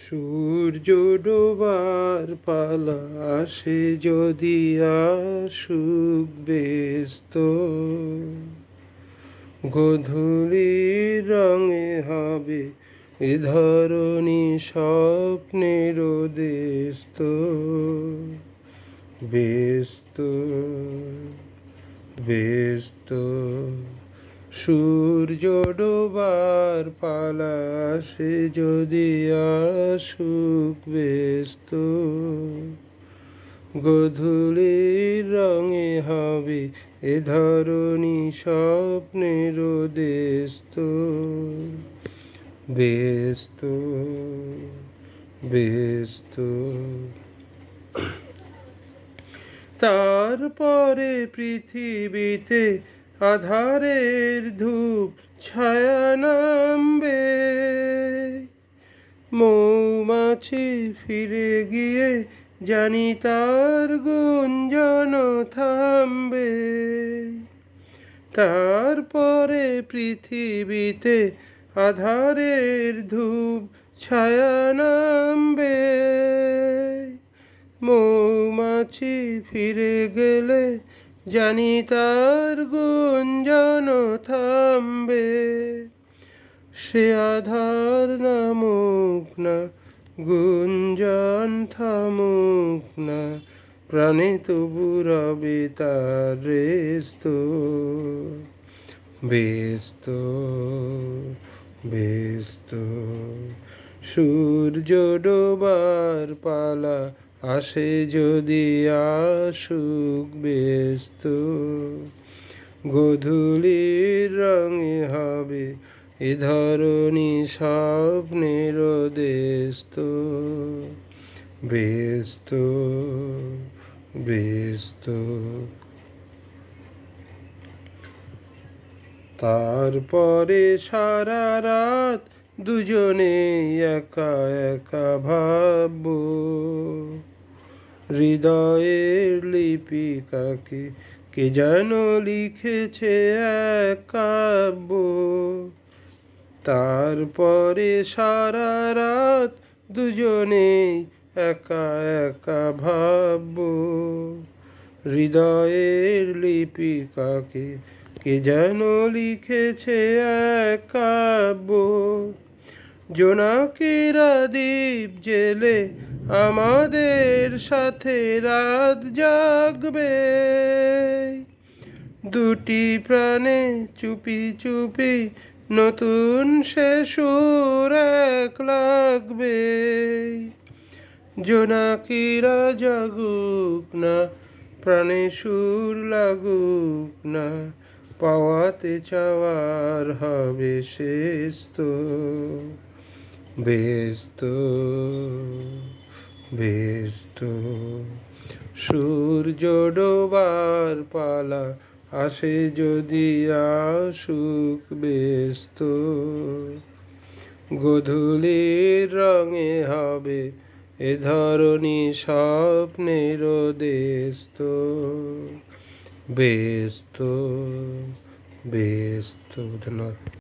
সূর্য ডোবার পালা আসে যদি আসুক ব্যস্ত, গোধূলির রঙে হবে এ ধরণী স্বপ্নের দেশত। ব্যস্ত ব্যস্ত সূর্য ডোবার পালা আসে যদি আসুক ব্যস্ত, গোধূলির রঙে হবে এ ধরণী স্বপ্নের দেশত। ব্যস্ত ব্যস্ত তারপরে পৃথিবীতে আধারের ধূপ ছায়া নামবে, মৌমাছি ফিরে গিয়ে জানি তার গুঞ্জন থামবে। তারপরে পৃথিবীতে আধারের ধূপ ছায়া নামবে, মৌমাছি ফিরে গেলে জানি তার গুঞ্জন থামবে। সে আধার নামুক না, গুঞ্জন থামুক না, প্রাণে তবু রবে তার রেস্ত। ব্যস্ত ব্যস্ত সূর্য ডোবার পালা আসে যদি আসুক ব্যস্ত, গোধূলির রঙে হবে এ ধরণী স্বপ্নের দেশত। ব্যস্ত ব্যস্ত তারপরে সারা রাত দুজনে একা একা ভাববো, হৃদয়ের লিপিকাকে কে যেন লিখেছে এক কাব্য। তারপরে সারা রাত দুজনে একা একা ভাববো, হৃদয়ের লিপিকাকে কে যেন লিখেছে এক কাব্য। জোনাকিরা দ্বীপ জেলে আমাদের সাথে রাত জাগবে, দুটি প্রাণে চুপি চুপি নতুন সে সুর এক লাগবে। জোনাকিরা জাগুক না, প্রাণে সুর লাগুক না, পাওয়াতে চাওয়ার হবে শেষ তো। ব্যস্ত ব্যস্ত সূর্য ডোবার পালা আসে যদি আসুক ব্যস্ত, গোধূলির রঙে হবে এ ধরণী স্বপ্নের দেশত। ব্যস্ত ব্যস্ত ধন্যবাদ।